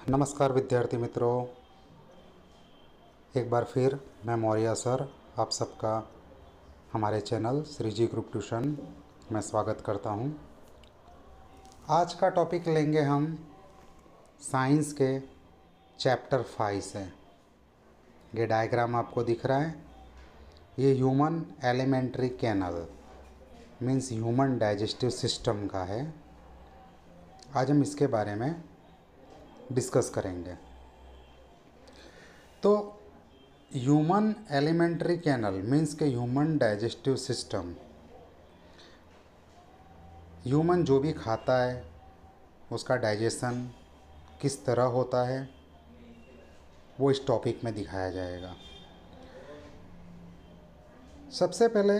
नमस्कार विद्यार्थी मित्रों, एक बार फिर मैं मौर्य सर आप सबका हमारे चैनल श्री जी ग्रुप ट्यूशन में स्वागत करता हूं। आज का टॉपिक लेंगे हम साइंस के चैप्टर 5 से। ये डायग्राम आपको दिख रहा है, ये human alimentary canal means human digestive system का है। आज हम इसके बारे में डिस्कस करेंगे। तो ह्यूमन एलिमेंट्री कैनल मीन्स के ह्यूमन डाइजेस्टिव सिस्टम, ह्यूमन जो भी खाता है उसका डाइजेशन किस तरह होता है वो इस टॉपिक में दिखाया जाएगा। सबसे पहले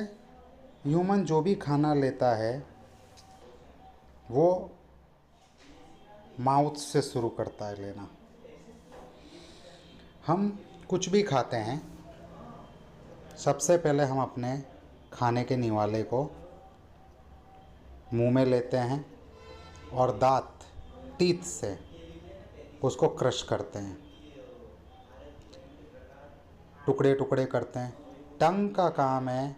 ह्यूमन जो भी खाना लेता है वो माउथ से शुरू करता है लेना। हम कुछ भी खाते हैं, सबसे पहले हम अपने खाने के निवाले को मुंह में लेते हैं और दांत टीथ से उसको क्रश करते हैं, टुकड़े टुकड़े करते हैं। टंग का काम है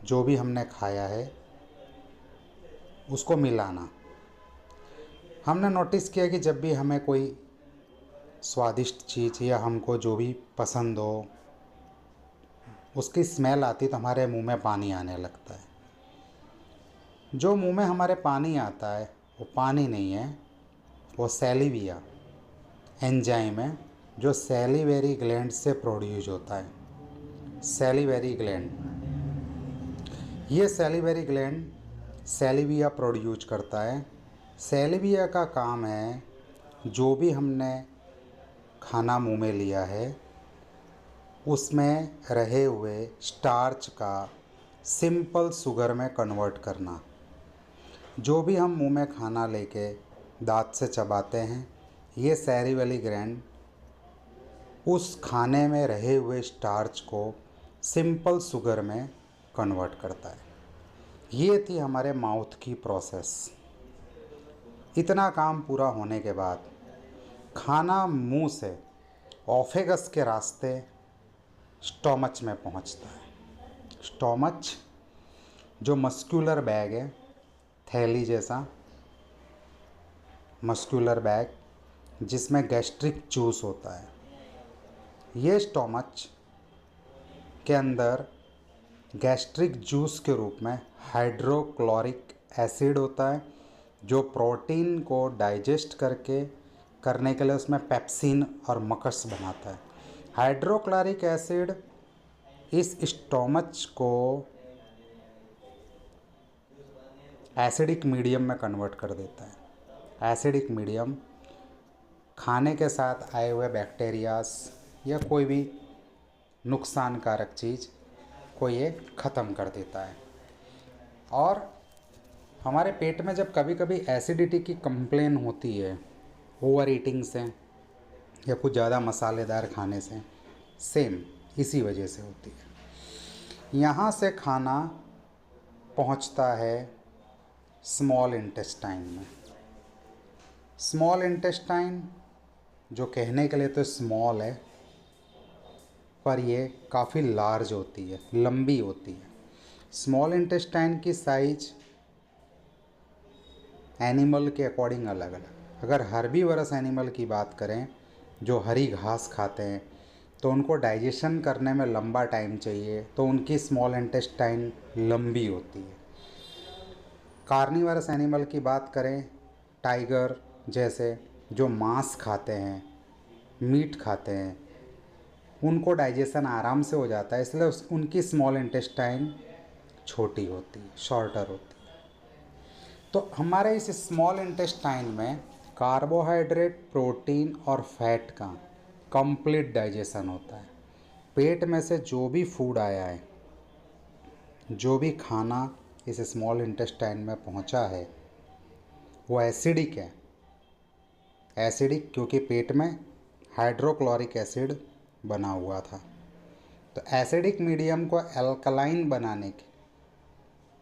जो भी हमने खाया है उसको मिलाना। हमने नोटिस किया कि जब भी हमें कोई स्वादिष्ट चीज़ या हमको जो भी पसंद हो उसकी स्मेल आती तो हमारे मुंह में पानी आने लगता है। जो मुंह में हमारे पानी आता है वो पानी नहीं है, वो सैलिविया एंजाइम है जो सैलिवेरी ग्लैंड से प्रोड्यूस होता है। सैलिवेरी ग्लैंड, ये सैलिवेरी ग्लैंड सैलिविया प्रोड्यूस करता है। सैलिविया का काम है जो भी हमने खाना मुंह में लिया है उसमें रहे हुए स्टार्च का सिंपल शुगर में कन्वर्ट करना। जो भी हम मुंह में खाना लेके दांत से चबाते हैं, ये सैलिवेरी ग्लैंड उस खाने में रहे हुए स्टार्च को सिंपल शुगर में कन्वर्ट करता है। ये थी हमारे माउथ की प्रोसेस। इतना काम पूरा होने के बाद खाना मुंह से ऑफेगस के रास्ते स्टोमच में पहुंचता है। स्टोमच जो मस्कुलर बैग है, थैली जैसा मस्कुलर बैग जिसमें गैस्ट्रिक जूस होता है, ये स्टोमच के अंदर गैस्ट्रिक जूस के रूप में हाइड्रोक्लोरिक एसिड होता है जो प्रोटीन को डाइजेस्ट करने के लिए उसमें पेप्सिन और मकस बनाता है। हाइड्रोक्लोरिक एसिड इस स्टोमच को एसिडिक मीडियम में कन्वर्ट कर देता है। एसिडिक मीडियम खाने के साथ आए हुए बैक्टीरियाज या कोई भी नुकसानकारक चीज़ को ये ख़त्म कर देता है। और हमारे पेट में जब कभी कभी एसिडिटी की कंप्लेन होती है ओवर ईटिंग से या कुछ ज़्यादा मसालेदार खाने से, सेम इसी वजह से होती है। यहाँ से खाना पहुँचता है स्मॉल इंटेस्टाइन में। स्मॉल इंटेस्टाइन जो कहने के लिए तो स्मॉल है पर ये काफ़ी लार्ज होती है, लंबी होती है। स्मॉल इंटेस्टाइन की साइज एनिमल के अकॉर्डिंग अलग अलग। अगर हर्बीवरस एनिमल की बात करें जो हरी घास खाते हैं तो उनको डाइजेशन करने में लंबा टाइम चाहिए, तो उनकी स्मॉल इंटेस्टाइन लंबी होती है। कार्निवरस एनिमल की बात करें, टाइगर जैसे जो मांस खाते हैं, मीट खाते हैं, उनको डाइजेशन आराम से हो जाता है, इसलिए उनकी स्मॉल इंटेस्टाइन छोटी होती है, शॉर्टर होती है। तो हमारे इस स्मॉल इंटेस्टाइन में कार्बोहाइड्रेट, प्रोटीन और फैट का कंप्लीट डाइजेशन होता है। पेट में से जो भी फूड आया है, जो भी खाना इस स्मॉल इंटेस्टाइन में पहुंचा है वो एसिडिक है। एसिडिक क्योंकि पेट में हाइड्रोक्लोरिक एसिड बना हुआ था। तो एसिडिक मीडियम को एल्कलाइन बनाने के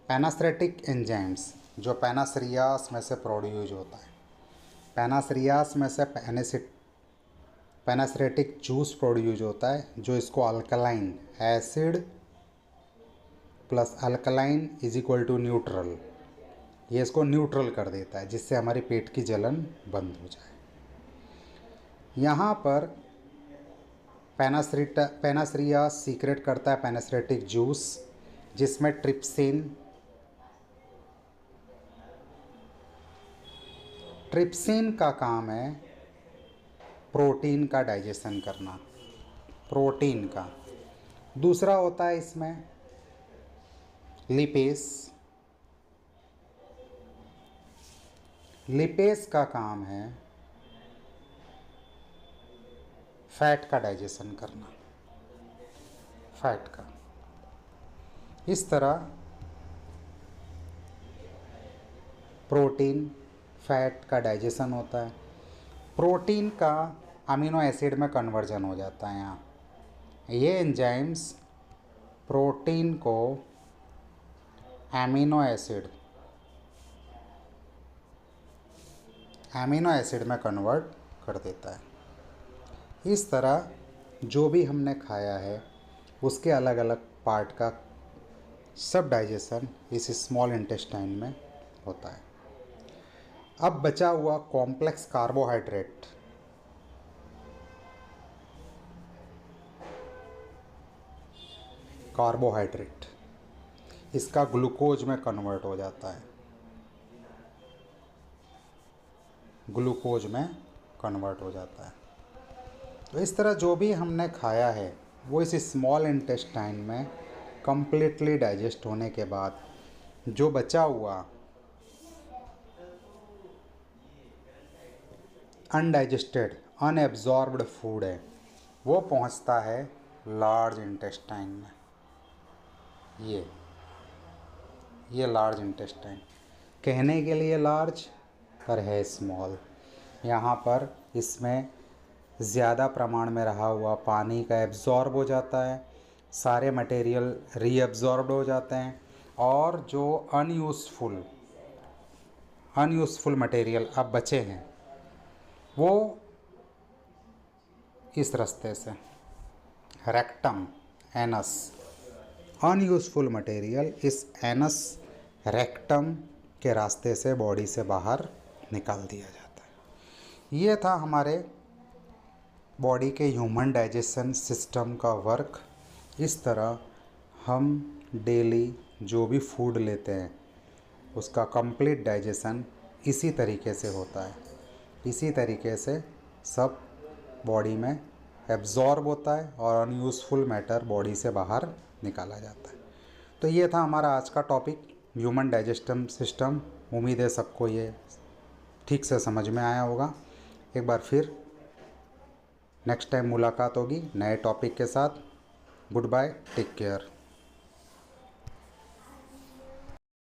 पेनास्थेटिक एंजाइम्स जो पैनासरियास में से प्रोड्यूस होता है। पैनासरियास में से पैनासरेटिक जूस प्रोड्यूस होता है, जो इसको alkaline, acid plus alkaline is equal to neutral, ये इसको न्यूट्रल कर देता है, जिससे हमारी पेट की जलन बंद हो जाए। यहाँ पर पैनासरियास सीक्रेट करता है पैनासरेटिक जूस, जिसमें ट्रिप्सिन का काम है प्रोटीन का डाइजेशन करना, प्रोटीन का। दूसरा होता है इसमें लिपेस। लिपेस का काम है फैट का डाइजेशन करना, फैट का। इस तरह प्रोटीन, फैट का डाइजेशन होता है। प्रोटीन का अमीनो एसिड में कन्वर्जन हो जाता है। यहाँ ये एंजाइम्स प्रोटीन को एमिनो एसिड में कन्वर्ट कर देता है। इस तरह जो भी हमने खाया है उसके अलग अलग पार्ट का सब डाइजेशन इस स्मॉल इंटेस्टाइन में होता है। अब बचा हुआ कॉम्प्लेक्स कार्बोहाइड्रेट इसका ग्लूकोज में कन्वर्ट हो जाता है, ग्लूकोज में कन्वर्ट हो जाता है। तो इस तरह जो भी हमने खाया है वो इस स्मॉल इंटेस्टाइन में कंप्लीटली डाइजेस्ट होने के बाद जो बचा हुआ अनडाइजेस्टेड, अनएब्जॉर्ब्ड फूड है, वो पहुंचता है लार्ज इंटेस्टाइन में। ये लार्ज इंटेस्टाइन कहने के लिए लार्ज पर है स्मॉल। यहाँ पर इसमें ज़्यादा प्रमाण में रहा हुआ पानी का एब्जॉर्ब हो जाता है, सारे मटेरियल रीअब्जॉर्ब्ड हो जाते हैं, और जो अनयूज़फुल मटेरियल अब बचे हैं वो इस रास्ते से, रेक्टम, एनस, अनयूज़फुल मटेरियल इस एनस रेक्टम के रास्ते से बॉडी से बाहर निकाल दिया जाता है। ये था हमारे बॉडी के ह्यूमन डाइजेशन सिस्टम का वर्क। इस तरह हम डेली जो भी फूड लेते हैं उसका कंप्लीट डाइजेशन इसी तरीके से होता है। इसी तरीके से सब बॉडी में एब्जॉर्ब होता है और अनयूज़फुल मैटर बॉडी से बाहर निकाला जाता है। तो ये था हमारा आज का टॉपिक, ह्यूमन डाइजेशन सिस्टम। उम्मीद है सबको ये ठीक से समझ में आया होगा। एक बार फिर नेक्स्ट टाइम मुलाकात होगी नए टॉपिक के साथ। Good bye, take care.